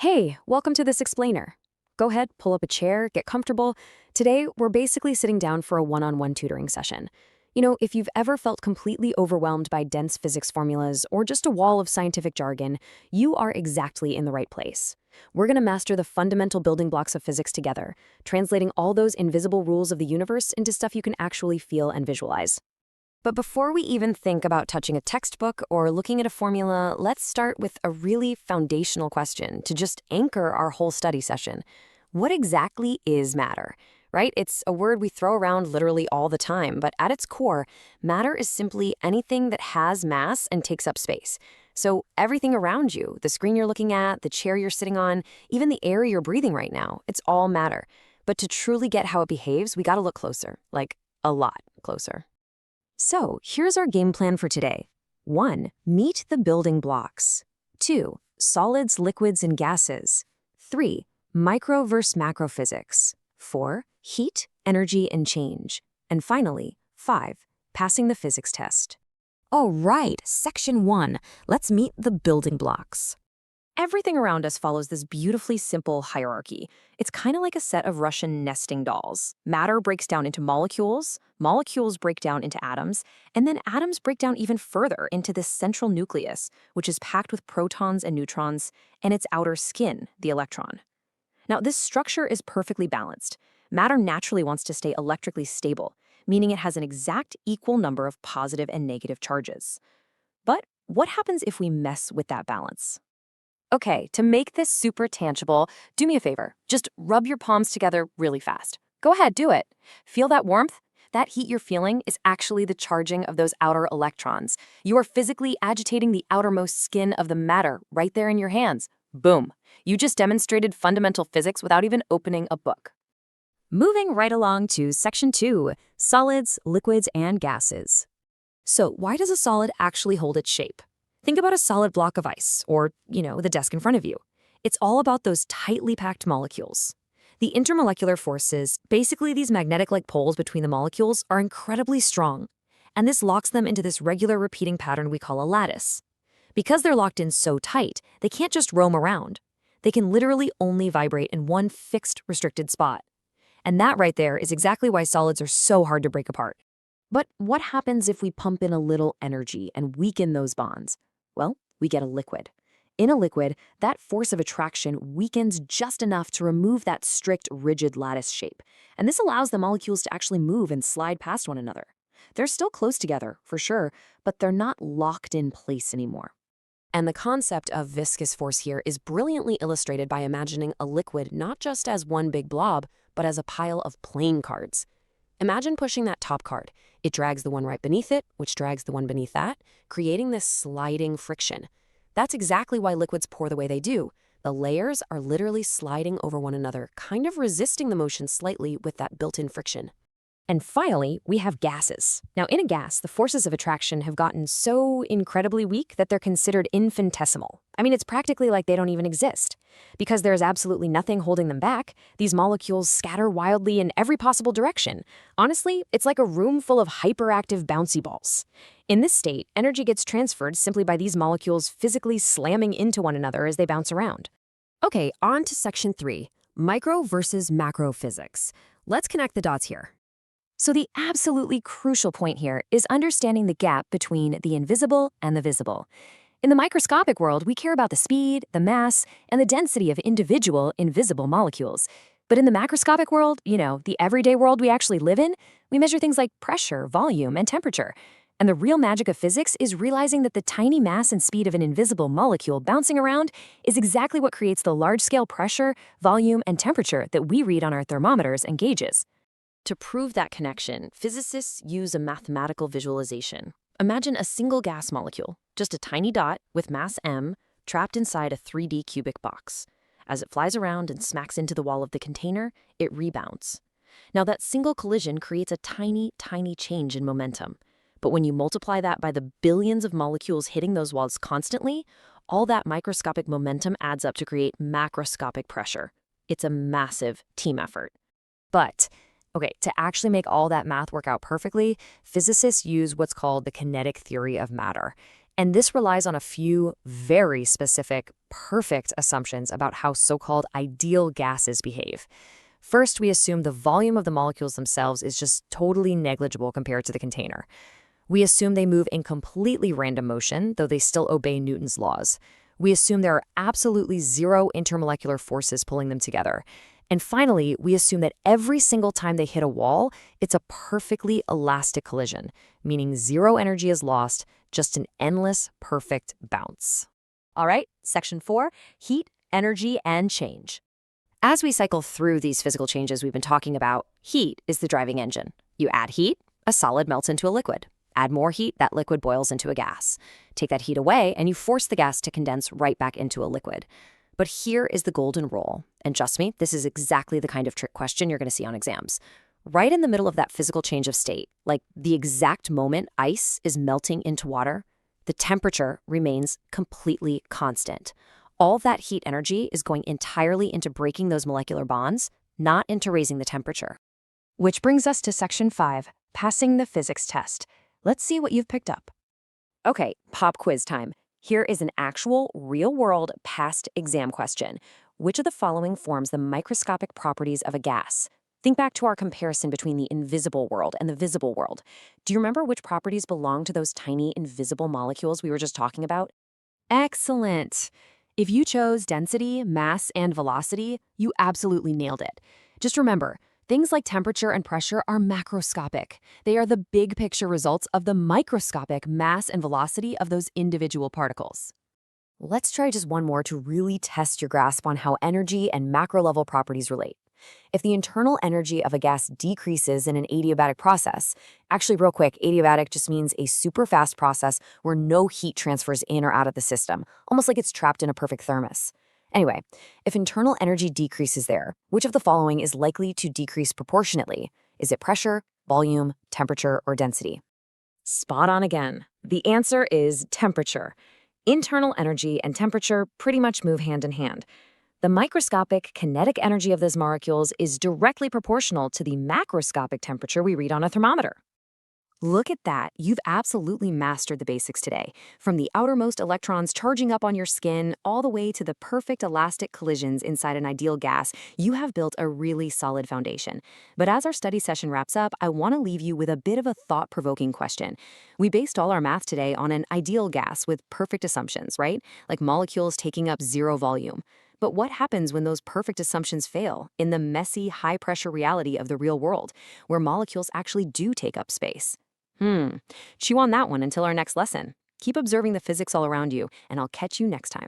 Hey, welcome to this explainer. Go ahead, pull up a chair, get comfortable. Today, we're basically sitting down for a one-on-one tutoring session. If you've ever felt completely overwhelmed by dense physics formulas or just a wall of scientific jargon, you are exactly in the right place. We're going to master the fundamental building blocks of physics together, translating all those invisible rules of the universe into stuff you can actually feel and visualize. But before we even think about touching a textbook or looking at a formula, let's start with a really foundational question to just anchor our whole study session. What exactly is matter? Right? It's a word we throw around literally all the time, but at its core, matter is simply anything that has mass and takes up space. So everything around you, the screen you're looking at, the chair you're sitting on, even the air you're breathing right now, it's all matter. But to truly get how it behaves, we gotta look closer, like a lot closer. So here's our game plan for today. 1. Meet the building blocks. 2. Solids, liquids, and gases. 3. Micro versus macro physics. 4. Heat, energy, and change. And finally, 5. Passing the physics test. All right, section 1. Let's meet the building blocks. Everything around us follows this beautifully simple hierarchy. It's kind of like a set of Russian nesting dolls. Matter breaks down into molecules, molecules break down into atoms, and then atoms break down even further into this central nucleus, which is packed with protons and neutrons, and its outer skin, the electron. Now, this structure is perfectly balanced. Matter naturally wants to stay electrically stable, meaning it has an exact equal number of positive and negative charges. But what happens if we mess with that balance? Okay, to make this super tangible, do me a favor. Just rub your palms together really fast. Go ahead, do it. Feel that warmth? That heat you're feeling is actually the charging of those outer electrons. You are physically agitating the outermost skin of the matter right there in your hands. Boom. You just demonstrated fundamental physics without even opening a book. Moving right along to section 2, solids, liquids, and gases. So why does a solid actually hold its shape? Think about a solid block of ice, or, the desk in front of you. It's all about those tightly packed molecules. The intermolecular forces, basically these magnetic-like poles between the molecules, are incredibly strong, and this locks them into this regular repeating pattern we call a lattice. Because they're locked in so tight, they can't just roam around. They can literally only vibrate in one fixed, restricted spot. And that right there is exactly why solids are so hard to break apart. But what happens if we pump in a little energy and weaken those bonds? Well, we get a liquid. In a liquid, that force of attraction weakens just enough to remove that strict, rigid lattice shape. And this allows the molecules to actually move and slide past one another. They're still close together, for sure, but they're not locked in place anymore. And the concept of viscous force here is brilliantly illustrated by imagining a liquid not just as one big blob, but as a pile of playing cards. Imagine pushing that top card. It drags the one right beneath it, which drags the one beneath that, creating this sliding friction. That's exactly why liquids pour the way they do. The layers are literally sliding over one another, kind of resisting the motion slightly with that built-in friction. And finally, we have gases. Now, in a gas, the forces of attraction have gotten so incredibly weak that they're considered infinitesimal. I mean, it's practically like they don't even exist. Because there's absolutely nothing holding them back, these molecules scatter wildly in every possible direction. Honestly, it's like a room full of hyperactive bouncy balls. In this state, energy gets transferred simply by these molecules physically slamming into one another as they bounce around. Okay, on to section 3, micro versus macro physics. Let's connect the dots here. So the absolutely crucial point here is understanding the gap between the invisible and the visible. In the microscopic world, we care about the speed, the mass, and the density of individual invisible molecules. But in the macroscopic world, the everyday world we actually live in, we measure things like pressure, volume, and temperature. And the real magic of physics is realizing that the tiny mass and speed of an invisible molecule bouncing around is exactly what creates the large-scale pressure, volume, and temperature that we read on our thermometers and gauges. To prove that connection, physicists use a mathematical visualization. Imagine a single gas molecule, just a tiny dot with mass m, trapped inside a 3D cubic box. As it flies around and smacks into the wall of the container, it rebounds. Now that single collision creates a tiny, tiny change in momentum. But when you multiply that by the billions of molecules hitting those walls constantly, all that microscopic momentum adds up to create macroscopic pressure. It's a massive team effort. But okay, to actually make all that math work out perfectly, physicists use what's called the kinetic theory of matter. And this relies on a few very specific, perfect assumptions about how so-called ideal gases behave. First, we assume the volume of the molecules themselves is just totally negligible compared to the container. We assume they move in completely random motion, though they still obey Newton's laws. We assume there are absolutely zero intermolecular forces pulling them together. And finally, we assume that every single time they hit a wall, it's a perfectly elastic collision, meaning zero energy is lost, just an endless, perfect bounce. All right, section 4, heat, energy, and change. As we cycle through these physical changes we've been talking about, heat is the driving engine. You add heat, a solid melts into a liquid. Add more heat, that liquid boils into a gas. Take that heat away, and you force the gas to condense right back into a liquid. But here is the golden rule, and trust me, this is exactly the kind of trick question you're going to see on exams. Right in the middle of that physical change of state, like the exact moment ice is melting into water, the temperature remains completely constant. All that heat energy is going entirely into breaking those molecular bonds, not into raising the temperature. Which brings us to section 5, passing the physics test. Let's see what you've picked up. Okay, pop quiz time. Here is an actual, real-world, past exam question. Which of the following forms the microscopic properties of a gas? Think back to our comparison between the invisible world and the visible world. Do you remember which properties belong to those tiny, invisible molecules we were just talking about? Excellent. If you chose density, mass, and velocity, you absolutely nailed it. Just remember, things like temperature and pressure are macroscopic. They are the big picture results of the microscopic mass and velocity of those individual particles. Let's try just one more to really test your grasp on how energy and macro-level properties relate. If the internal energy of a gas decreases in an adiabatic process, actually real quick, adiabatic just means a super fast process where no heat transfers in or out of the system, almost like it's trapped in a perfect thermos. Anyway, if internal energy decreases there, which of the following is likely to decrease proportionately? Is it pressure, volume, temperature, or density? Spot on again. The answer is temperature. Internal energy and temperature pretty much move hand in hand. The microscopic kinetic energy of those molecules is directly proportional to the macroscopic temperature we read on a thermometer. Look at that. You've absolutely mastered the basics today. From the outermost electrons charging up on your skin all the way to the perfect elastic collisions inside an ideal gas, you have built a really solid foundation. But as our study session wraps up, I want to leave you with a bit of a thought-provoking question. We based all our math today on an ideal gas with perfect assumptions, right? Like molecules taking up zero volume. But what happens when those perfect assumptions fail in the messy, high-pressure reality of the real world, where molecules actually do take up space? Chew on that one until our next lesson. Keep observing the physics all around you, and I'll catch you next time.